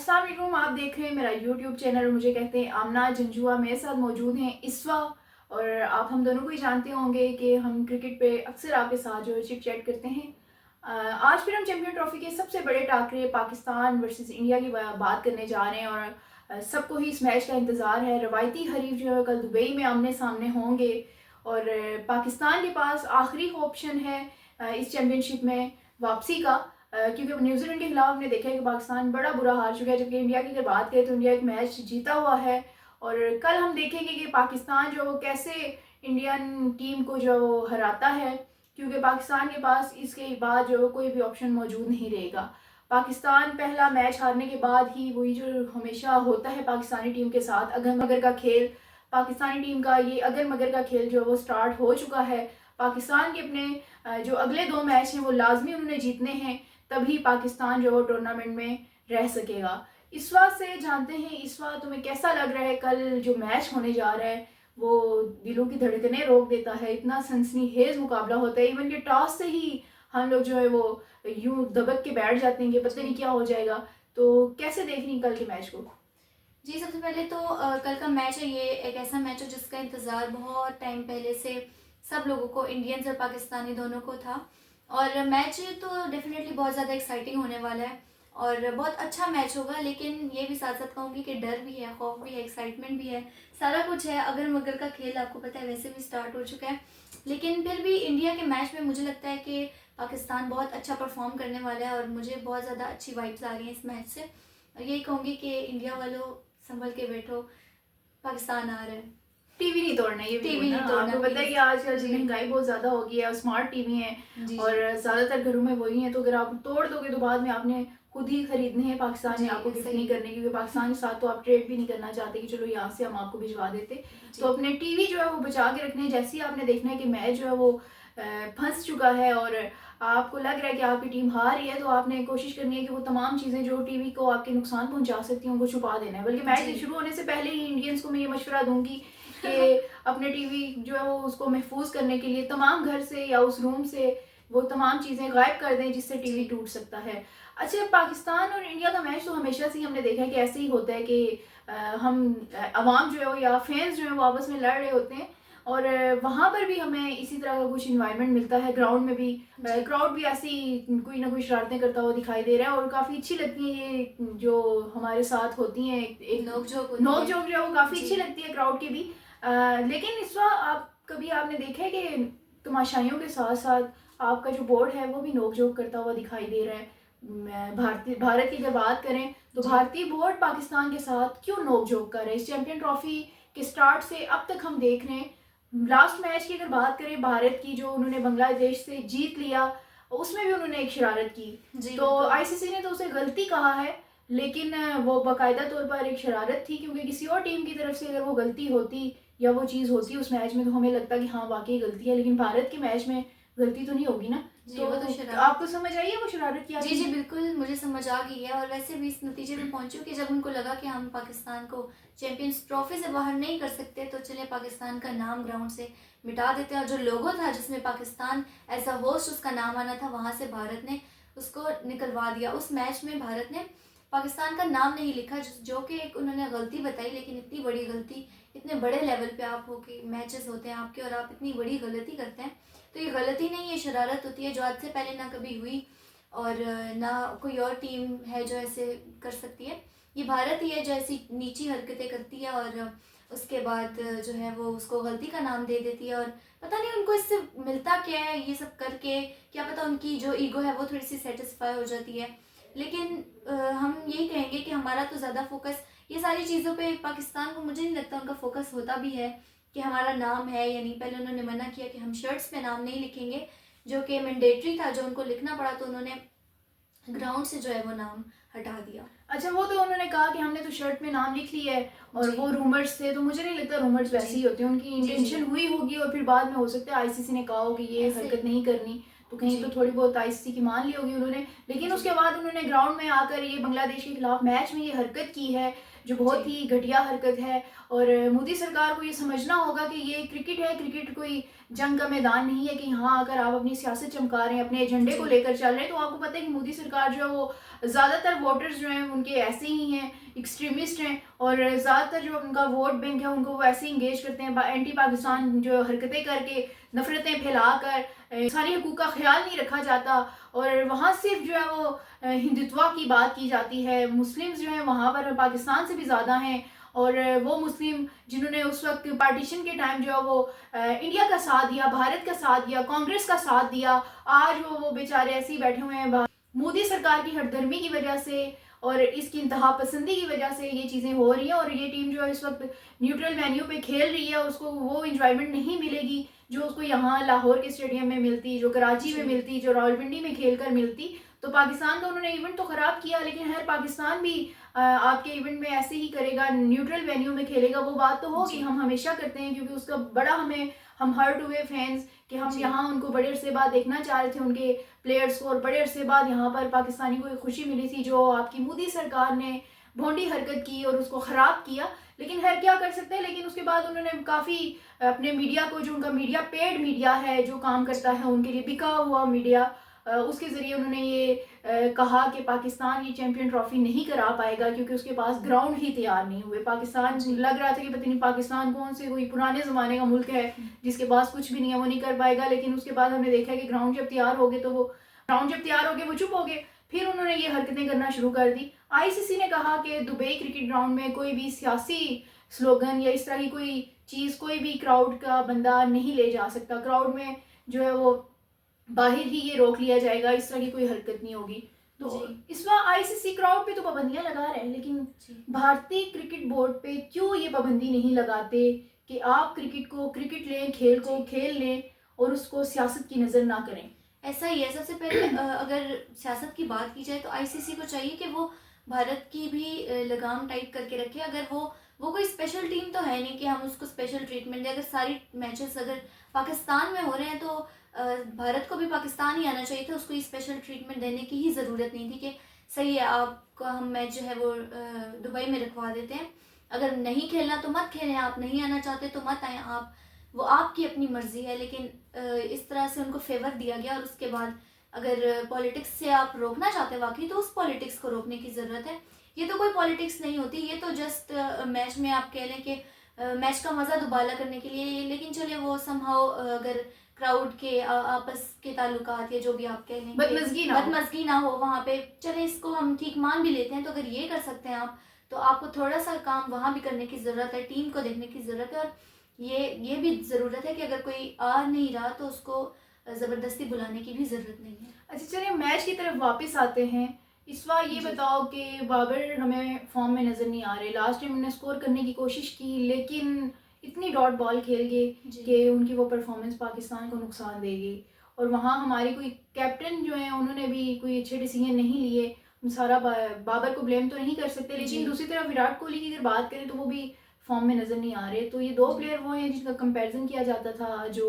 अस्सलाम वालेकुम। आप देख रहे हैं मेरा यूट्यूब चैनल और मुझे कहते हैं आमना जंजुआ। मेरे साथ मौजूद हैं इसवा, और आप हम दोनों को ही जानते होंगे कि हम क्रिकेट पे अक्सर आपके साथ जो है चिट चैट करते हैं। आज फिर हम चैम्पियन ट्रॉफी के सबसे बड़े टाकरे पाकिस्तान वर्सेस इंडिया की बात करने जा रहे हैं, और सबको ही इस मैच का इंतज़ार है। रवायती हरीफ जो है कल दुबई में आमने सामने होंगे, और पाकिस्तान के पास आखिरी ऑप्शन है इस चैम्पियनशिप में वापसी का, क्योंकि न्यूजीलैंड के खिलाफ हमने देखा है कि पाकिस्तान बड़ा बुरा हार चुका है, जबकि इंडिया की अगर बात करें तो इंडिया एक मैच जीता हुआ है। और कल हम देखेंगे कि पाकिस्तान जो वो कैसे इंडियन टीम को जो हराता है, क्योंकि पाकिस्तान के पास इसके बाद जो कोई भी ऑप्शन मौजूद नहीं रहेगा। पाकिस्तान पहला मैच हारने के बाद ही वही जो हमेशा होता है पाकिस्तानी टीम के साथ, अगर मगर का खेल, पाकिस्तानी टीम का ये अगर मगर का खेल जो है वो स्टार्ट हो चुका है। पाकिस्तान के अपने जो अगले 2 मैच हैं वो लाजमी उन्होंने जीतने हैं, तभी पाकिस्तान जो टूर्नामेंट में रह सकेगा। इस बात से जानते हैं, इस बार तुम्हें कैसा लग रहा है कल जो मैच होने जा रहा है? वो दिलों की धड़कनें रोक देता है, इतना सनसनीखेज मुकाबला होता है। इवन के टॉस से ही हम लोग जो है वो यूं दबक के बैठ जाते हैं कि पता नहीं क्या हो जाएगा। तो कैसे देख रही कल के मैच को? जी, सबसे पहले तो कल का मैच है, ये एक ऐसा मैच है जिसका इंतज़ार बहुत टाइम पहले से सब लोगों को, इंडियंस और पाकिस्तानी दोनों को था। और मैच तो डेफिनेटली बहुत ज़्यादा एक्साइटिंग होने वाला है और बहुत अच्छा मैच होगा। लेकिन ये भी साथ साथ कहूँगी कि डर भी है, खौफ भी है, एक्साइटमेंट भी है, सारा कुछ है। अगर मगर का खेल आपको पता है वैसे भी स्टार्ट हो चुका है, लेकिन फिर भी इंडिया के मैच में मुझे लगता है कि पाकिस्तान बहुत अच्छा परफॉर्म करने वाला है और मुझे बहुत ज़्यादा अच्छी वाइब्स आ रही हैं इस मैच से। और यही कहूँगी कि इंडिया वालों संभल के बैठो, पाकिस्तान आ रहा है। टीवी नहीं तोड़ना, ये भी टीवी बोलना। नहीं तोड़ना आपको पता है कि आजकल जी महंगाई बहुत ज़्यादा हो गई है और स्मार्ट टीवी हैं जी और जी ज़्यादातर घरों में वही हैं, तो अगर आप तोड़ दोगे तो बाद में आपने खुद ही खरीदने हैं। पाकिस्तान जी ने आपको गिफ्ट सही नहीं करने, क्योंकि पाकिस्तान के साथ तो आप ट्रेड भी नहीं करना चाहते कि चलो यहाँ से हम आपको भिजवा देते। जी तो अपने टीवी जो है वो बचा के रखने हैं। जैसे ही आपने देखना है कि मैच जो है वो फंस चुका है और आपको लग रहा है कि आपकी टीम हार रही है, तो आपने कोशिश करनी है कि वो तमाम चीज़ें जो टीवी को आपके नुकसान पहुंचा सकती हैं उनको छुपा देना है। बल्कि मैच जी शुरू होने से पहले ही इंडियंस को मैं ये मशवरा दूंगी कि अपने टीवी जो है वो उसको महफूज करने के लिए तमाम घर से या उस रूम से वो तमाम चीज़ें गायब कर दें जिससे टीवी जी टूट सकता है। अच्छा, पाकिस्तान और इंडिया का मैच तो हमेशा से ही हमने देखा है कि ऐसे ही होता है कि अवाम जो है वो या फैंस जो है वो आपस में लड़ रहे होते हैं, और वहाँ पर भी हमें इसी तरह का कुछ इन्वायरमेंट मिलता है। ग्राउंड में भी क्राउड भी ऐसी कोई ना कोई शरारतें करता हुआ दिखाई दे रहा है, और काफ़ी अच्छी लगती हैं ये जो हमारे साथ होती हैं। एक नोक झोंक नोक होती है। झोंक जो है वो काफ़ी अच्छी जी लगती है क्राउड की भी। लेकिन इस बार आपने देखा है कि तमाशाइयों के साथ साथ आपका जो बोर्ड है वो भी नोक झोंक करता हुआ दिखाई दे रहा है। भारत की अगर बात करें तो जी भारतीय बोर्ड पाकिस्तान के साथ क्यों नोक झोंक कर रहे हैं? इस चैंपियन ट्रॉफी के स्टार्ट से अब तक हम देख रहे हैं। लास्ट मैच की अगर बात करें भारत की, जो उन्होंने बांग्लादेश से जीत लिया, उसमें भी उन्होंने एक शरारत की। जी तो बिल्कुल। आईसीसी ने तो उसे गलती कहा है, लेकिन वो बाकायदा तौर पर एक शरारत थी, क्योंकि किसी और टीम की तरफ से अगर वो गलती होती या वो चीज़ होती उस मैच में तो हमें लगता कि हाँ वाकई गलती है, लेकिन भारत के मैच में गलती तो नहीं होगी ना। जी तो वो तो शरारत। आपको समझ आई है वो शरारत क्या जी थी? जी बिल्कुल, मुझे समझ आ गई है। और वैसे भी इस नतीजे में पहुंची हूँ कि जब उनको लगा कि हम पाकिस्तान को चैंपियंस ट्रॉफी से बाहर नहीं कर सकते, तो चले पाकिस्तान का नाम ग्राउंड से मिटा देते हैं। और जो लोगो था जिसमें पाकिस्तान एज अ होस्ट उसका नाम आना था, वहाँ से भारत ने उसको निकलवा दिया। उस मैच में भारत ने पाकिस्तान का नाम नहीं लिखा, जो कि एक उन्होंने गलती बताई। लेकिन इतनी बड़ी गलती, इतने बड़े लेवल पे आप हो के मैचेस होते हैं आपके, और आप इतनी बड़ी गलती करते हैं, तो ये गलती नहीं, ये शरारत होती है जो आज से पहले ना कभी हुई और ना कोई और टीम है जो ऐसे कर सकती है। ये भारत ही है जो ऐसी नीची हरकतें करती है और उसके बाद जो है वो उसको गलती का नाम दे देती है। और पता नहीं उनको इससे मिलता क्या है ये सब करके, क्या पता उनकी जो ईगो है वो थोड़ी सी सेटिस्फाई हो जाती है। लेकिन हम यही कहेंगे कि हमारा तो ज़्यादा फोकस ये सारी चीज़ों पे, पाकिस्तान को मुझे नहीं लगता उनका फोकस होता भी है कि हमारा नाम है या नहीं। पहले उन्होंने मना किया कि हम शर्ट्स पे नाम नहीं लिखेंगे, जो कि मैंडेटरी था, जो उनको लिखना पड़ा, तो उन्होंने ग्राउंड से जो है वो नाम हटा दिया। अच्छा, वो तो उन्होंने कहा कि हमने तो शर्ट में नाम लिख लिया है, और जी वो रूमर्स थे, तो मुझे नहीं लगता रूमर्स जी वैसे ही होते हैं। उनकी जी जी इंटेंशन हुई होगी और फिर बाद में हो सकता है आईसीसी ने कहा हो कि ये ऐसे हरकत नहीं करनी, तो कहीं जी। तो थोड़ी बहुत आईसीसी की मान ली होगी उन्होंने, लेकिन जी। उसके बाद उन्होंने ग्राउंड में आकर ये बांग्लादेश के खिलाफ मैच में ये हरकत की है, जो बहुत जी। ही घटिया हरकत है। और मोदी सरकार को ये समझना होगा कि ये क्रिकेट है, क्रिकेट कोई जंग का मैदान नहीं है कि यहाँ आकर आप अपनी सियासत चमका रहे हैं, अपने एजेंडे को जी। लेकर चल रहे हैं। तो आपको पता है कि मोदी सरकार जो है वो ज़्यादातर वोटर्स जो हैं उनके ऐसे ही हैं, एक्सट्रीमिस्ट हैं, और ज़्यादातर जो उनका वोट बैंक है उनको वो ऐसे इंगेज करते हैं एंटी जी। पाकिस्तान जो हरकतें करके, नफरतें फैलाकर, इंसानी हकूक़ का ख्याल नहीं रखा जाता। और वहाँ सिर्फ जो है वो हिंदुत्व की बात की जाती है। मुस्लिम्स जो हैं वहाँ पर पाकिस्तान से भी ज़्यादा हैं, और वो मुस्लिम जिन्होंने उस वक्त पार्टीशन के टाइम जो है वो इंडिया का साथ दिया, भारत का साथ दिया, कांग्रेस का साथ दिया, आज वो बेचारे ऐसे ही बैठे हुए हैं। मोदी सरकार की हठधर्मी की वजह से और इसकी इंतहा पसंदी की वजह से ये चीज़ें हो रही हैं, और ये टीम जो है इस वक्त न्यूट्रल वेन्यू पे खेल रही है, उसको वो इंजॉयमेंट नहीं मिलेगी जो उसको यहाँ लाहौर के स्टेडियम में मिलती, जो कराची में जी। मिलती, जो रावलपिंडी में खेल कर मिलती। तो पाकिस्तान का उन्होंने इवेंट तो ख़राब किया, लेकिन हर पाकिस्तान भी आपके इवेंट में ऐसे ही करेगा, न्यूट्रल वेन्यू में खेलेगा। वो बात तो होगी, जी। हम हमेशा करते हैं, क्योंकि उसका बड़ा हम हर्ट हुए फैंस कि हम जी। यहाँ उनको बड़े अरसे बाद देखना चाह रहे थे, उनके प्लेयर्स को, और बड़े अरसे बाद यहाँ पर पाकिस्तानी को एक खुशी मिली थी जो आपकी मोदी सरकार ने भोंडी हरकत की और उसको ख़राब किया। लेकिन खैर क्या कर सकते हैं। लेकिन उसके बाद उन्होंने काफ़ी अपने मीडिया को, जो उनका मीडिया पेड मीडिया है जो काम करता है उनके लिए बिका हुआ मीडिया, उसके ज़रिए उन्होंने ये कहा कि पाकिस्तान ये चैम्पियन ट्रॉफी नहीं करा पाएगा क्योंकि उसके पास ग्राउंड ही तैयार नहीं हुए। पाकिस्तान जी। लग रहा था कि पता नहीं पाकिस्तान कौन से कोई पुराने ज़माने का मुल्क है जिसके पास कुछ भी नहीं है, वो नहीं कर पाएगा। लेकिन उसके बाद हमने देखा कि ग्राउंड जब तैयार हो गए तो वो चुप हो गए। फिर उन्होंने ये हरकतें करना शुरू कर दी। आईसीसी ने कहा कि दुबई क्रिकेट ग्राउंड में कोई भी सियासी स्लोगन या इस तरह की कोई चीज़, कोई भी क्राउड का बंदा नहीं ले जा सकता। क्राउड में जो है वो बाहर ही ये रोक लिया जाएगा, इस तरह की कोई हरकत नहीं होगी। तो जी। इस बार आईसीसी क्राउड पे तो पाबंदियां लगा रहे हैं, लेकिन जी। भारतीय क्रिकेट बोर्ड पे क्यों ये पाबंदी नहीं लगाते कि आप क्रिकेट को क्रिकेट लें, खेल को जी। खेल लें और उसको सियासत की नज़र ना करें। ऐसा ही है। सबसे पहले अगर सियासत की बात की जाए तो आईसीसी को चाहिए कि वो भारत की भी लगाम टाइट करके रखे। अगर वो कोई स्पेशल टीम तो है नहीं कि हम उसको स्पेशल ट्रीटमेंट दें। अगर सारी मैचेस अगर पाकिस्तान में हो रहे हैं तो भारत को भी पाकिस्तान ही आना चाहिए था, उसको ये स्पेशल ट्रीटमेंट देने की ही ज़रूरत नहीं थी कि सही है आपका हम मैच जो है वो दुबई में रखवा देते हैं, अगर नहीं खेलना तो मत खेलें, आप नहीं आना चाहते तो मत आएँ आप, वो आपकी अपनी मर्जी है। लेकिन इस तरह से उनको फेवर दिया गया। और उसके बाद अगर पॉलिटिक्स से आप रोकना चाहते हैं वाकई तो उस पॉलिटिक्स को रोकने की ज़रूरत है। ये तो कोई पॉलिटिक्स नहीं होती, ये तो जस्ट मैच में आप कह लें कि मैच का मज़ा दुबाला करने के लिए। लेकिन चलिए वो समहाउ अगर क्राउड के आपस के ताल्लुकात या जो भी आप कह लें बदमज़गी ना हो वहाँ पे, चले इसको हम ठीक मान भी लेते हैं। तो अगर ये कर सकते हैं आप, तो आपको थोड़ा सा काम वहाँ भी करने की ज़रूरत है, टीम को देखने की ज़रूरत है। और ये भी ज़रूरत है कि अगर कोई आ नहीं रहा तो उसको ज़बरदस्ती बुलाने की भी ज़रूरत नहीं है। अच्छा चलिए मैच की तरफ वापस आते हैं। इस बार ये जी। बताओ कि बाबर हमें फॉर्म में नज़र नहीं आ रहे। लास्ट टाइम उन्होंने स्कोर करने की कोशिश की, लेकिन इतनी डॉट बॉल खेल गए जी। कि उनकी वो परफॉर्मेंस पाकिस्तान को नुकसान देगी। और वहाँ हमारे कोई कैप्टन जो हैं उन्होंने भी कोई अच्छे डिसीजन नहीं लिए। हम सारा बाबर को ब्लेम तो नहीं कर सकते, जी। लेकिन दूसरी तरफ विराट कोहली की अगर बात करें तो वो भी फॉर्म में नज़र नहीं आ रहे। तो ये दो जी। प्लेयर वो हैं जिनका कंपैरिजन किया जाता था। जो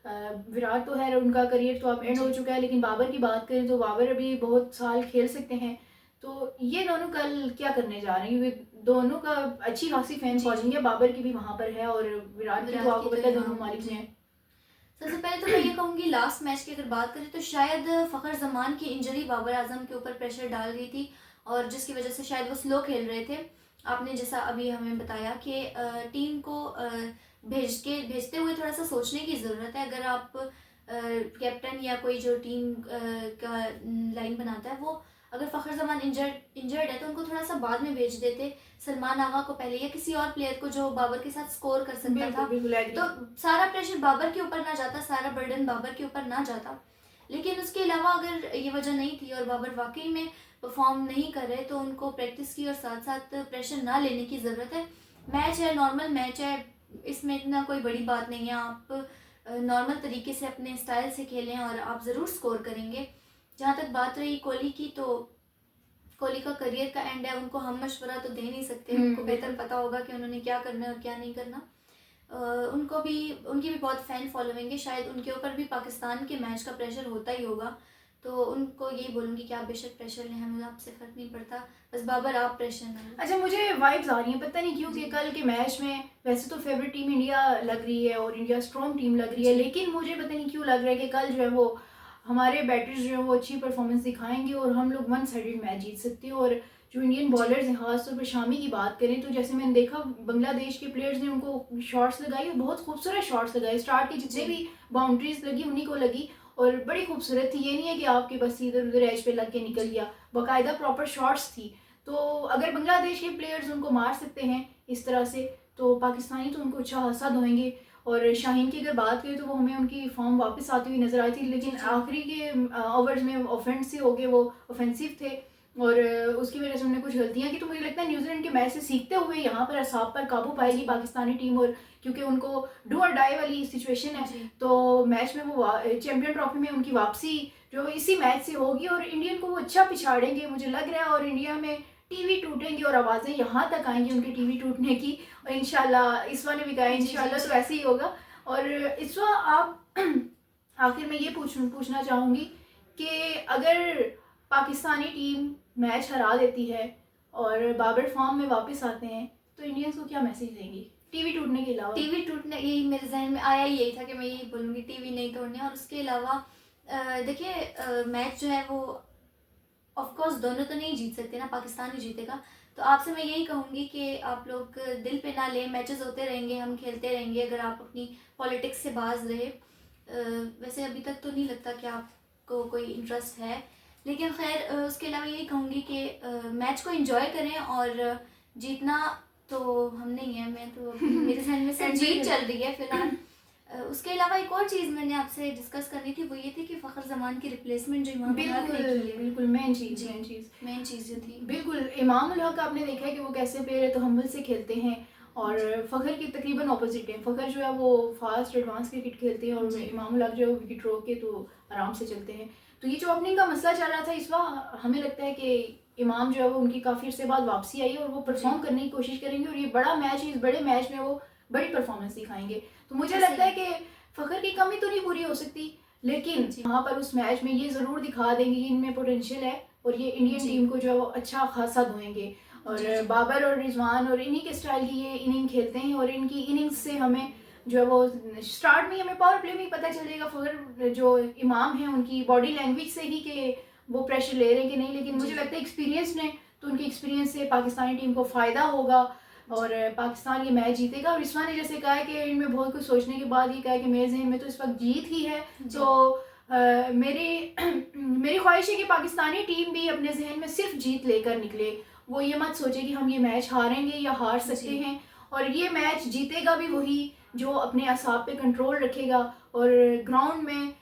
विराट तो है, उनका करियर तो अब एंड हो जी। चुका है, लेकिन बाबर की बात करें तो बाबर अभी बहुत साल खेल सकते हैं। तो ये दोनों कल क्या करने जा रहे हैं, क्योंकि दोनों का अच्छी खासी फैन जी। फॉलोइंग है। बाबर की भी वहाँ पर है और विराट की तो आपको पता है दोनों मालिक जी। हैं। सबसे पहले तो मैं ये कहूँगी लास्ट मैच की अगर बात करें तो शायद फ़खर जमान की इंजरी बाबर आजम के ऊपर प्रेशर डाल रही थी और जिसकी वजह से शायद वो स्लो खेल रहे थे। आपने जैसा अभी हमें बताया कि टीम को भेजते हुए थोड़ा सा सोचने की ज़रूरत है। अगर आप कैप्टन या कोई जो टीम का लाइन बनाता है वो अगर फ़खर जमान इंजर्ड है तो उनको थोड़ा सा बाद में भेज देते, सलमान आगा को पहले या किसी और प्लेयर को जो बाबर के साथ स्कोर कर सकता था, तो सारा प्रेशर बाबर के ऊपर ना जाता, सारा बर्डन बाबर के ऊपर ना जाता। लेकिन उसके अलावा अगर ये वजह नहीं थी और बाबर वाकई में परफॉर्म नहीं कर रहे तो उनको प्रैक्टिस की और साथ साथ प्रेशर ना लेने की ज़रूरत है। मैच है, नॉर्मल मैच है, इसमें इतना कोई बड़ी बात नहीं है। आप नॉर्मल तरीके से अपने स्टाइल से खेलें और आप ज़रूर स्कोर करेंगे। जहाँ तक बात रही कोहली की, तो कोहली का करियर का एंड है, उनको हम मशवरा तो दे नहीं सकते, उनको बेहतर पता होगा कि उन्होंने क्या करना है और क्या नहीं करना। उनको भी, उनकी भी बहुत फ़ैन फॉलोइंग है, शायद उनके ऊपर भी पाकिस्तान के मैच का प्रेशर होता ही होगा। तो उनको यही बोलूँगी कि आप बेशक प्रेशर लें, हमें आपसे फ़र्क नहीं पड़ता, बस बाबर आप प्रेशर ना लें। अच्छा, मुझे वाइब्स आ रही हैं, पता नहीं क्यों, कि जी। कल के मैच में वैसे तो फेवरेट टीम इंडिया लग रही है और इंडिया स्ट्रॉन्ग टीम लग रही है, जी। लेकिन मुझे पता नहीं क्यों लग रहा है कि कल जो है वो हमारे बैटर्स जो है वो अच्छी परफॉर्मेंस दिखाएंगे और हम लोग वन साइडेड मैच जीत सकते हैं। और जो इंडियन जी। बॉलर्स हैं, खासतौर पर शामी की बात करें तो जैसे मैंने देखा बांग्लादेश के प्लेयर्स ने उनको शॉट्स लगाई और बहुत खूबसूरत शॉट्स लगाए। स्टार्ट के जितने जी। भी बाउंड्रीज लगी उन्हीं को लगी और बड़ी खूबसूरत थी। ये नहीं है कि आपके बस इधर उधर एज पे लग के निकल जी। गया, बाकायदा प्रॉपर शॉट्स थी। तो अगर बांग्लादेश के प्लेयर्स उनको मार सकते हैं इस तरह से, तो पाकिस्तानी तो उनको अच्छा खासा धोएंगे। और शाहीन की अगर बात करें तो वो हमें उनकी फॉर्म वापस आती हुई नजर आई थी, लेकिन जी। आखिरी के ओवर्स में ऑफेंसिव हो गए, वो ऑफेंसिव थे और उसकी वजह से उन्होंने कुछ गलतियां की। तो मुझे लगता है न्यूजीलैंड के मैच से सीखते हुए यहाँ पर असाब पर काबू पाएगी पाकिस्तानी टीम, और क्योंकि उनको डू और डाई वाली सिचुएशन है, जी। तो मैच में वो चैंपियन ट्रॉफी में उनकी वापसी जो इसी मैच से होगी और इंडियन को वो अच्छा पिछाड़ेंगे मुझे लग रहा है। और इंडिया में टीवी टूटेंगे और आवाज़ें यहाँ तक आएंगी उनके टीवी टूटने की, और इंशाल्लाह इसवा ने भी कहा है जी। जी। इंशाल्लाह तो ऐसे ही होगा। और इसवा आप आखिर में ये पूछना चाहूँगी कि अगर पाकिस्तानी टीम मैच हरा देती है और बाबर फॉर्म में वापस आते हैं तो इंडियंस को क्या मैसेज देंगी टीवी टूटने के अलावा? टीवी टूटने, यही मेरे जहन में आया, ही यही था कि मैं यही बोलूँगी, टीवी नहीं तोड़ने। और उसके अलावा देखिए, मैच जो है वो ऑफ कोर्स दोनों तो नहीं जीत सकते ना, पाकिस्तान ही जीतेगा। तो आपसे मैं यही कहूँगी कि आप लोग दिल पे ना लें, मैचेस होते रहेंगे, हम खेलते रहेंगे, अगर आप अपनी पॉलिटिक्स से बाज रहे। वैसे अभी तक तो नहीं लगता कि आपको कोई इंटरेस्ट है, लेकिन खैर उसके अलावा यही कहूँगी कि मैच को एंजॉय करें। और जीतना तो हम नहीं है, मैं तो मेरे जहन में सिर्फ जीत चल रही है फिलहाल। उसके अलावा एक और चीज़ मैंने आपसे डिस्कस करनी थी, वो ये थी कि फ़खर ज़मान की रिप्लेसमेंट जो इमाम उल हक ने की है, बिल्कुल मेन चीज़ मेन चीज़ जो थी। बिल्कुल इमाम उल हक आपने देखा है कि वो कैसे प्लेयर तो हम्बल से खेलते हैं और फ़खर की तकरीबन ऑपोजिट है। फ़खर जो है वो फास्ट एडवांस क्रिकेट खेलते हैं और जी। इमाम उल हक जो है वो विकेट रोक के तो आराम से चलते हैं। तो ये जो ओपनिंग का मसला चल रहा था इस बार, हमें लगता है कि इमाम जो है वो उनकी काफ़ी अर्से बाद वापसी आई और वो परफॉर्म करने की कोशिश करेंगे और ये बड़ा मैच है, इस बड़े मैच में वो बड़ी परफॉर्मेंस दिखाएंगे। तो मुझे लगता है कि फ़खर की कमी तो नहीं पूरी हो सकती, लेकिन जी। वहाँ पर उस मैच में ये ज़रूर दिखा देंगे कि इनमें पोटेंशियल है और ये इंडियन जी। टीम को जो है वो अच्छा खासा धोएंगे। और जी। बाबर और रिजवान और इन्हीं के स्टाइल की ये इनिंग खेलते हैं और इनकी इनिंग्स से हमें जो है वो स्टार्ट में ही हमें पावर प्ले में ही पता चलेगा फ़खर जो इमाम हैं उनकी बॉडी लैंग्वेज से ही कि वो प्रेशर ले रहे हैं कि नहीं। लेकिन मुझे लगता है एक्सपीरियंस ने तो उनके एक्सपीरियंस से पाकिस्तानी टीम को फ़ायदा होगा और पाकिस्तान ये मैच जीतेगा। और रिस्वा ने जैसे कहा है कि इनमें बहुत कुछ सोचने के बाद ये कहा है कि मेरे जहन में तो इस वक्त जीत ही है। तो मेरी मेरी ख्वाहिश है कि पाकिस्तानी टीम भी अपने जहन में सिर्फ जीत लेकर निकले, वो ये मत सोचे कि हम ये मैच हारेंगे या हार सकते हैं। और ये मैच जीतेगा भी वही जो अपने असाब पे कंट्रोल रखेगा और ग्राउंड में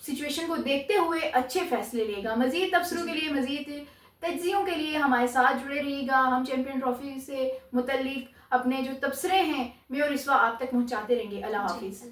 सिचुएशन को देखते हुए अच्छे फैसले लेगा। मज़ीद तबसरों के लिए, मज़ीद तज्जियों के लिए हमारे साथ जुड़े रहिएगा। हम चैम्पियन ट्रॉफी से मुतल्लिक अपने जो तबसरे हैं मैं और रिस्वा आप तक पहुँचाते रहेंगे। अल्लाह हाफिज़।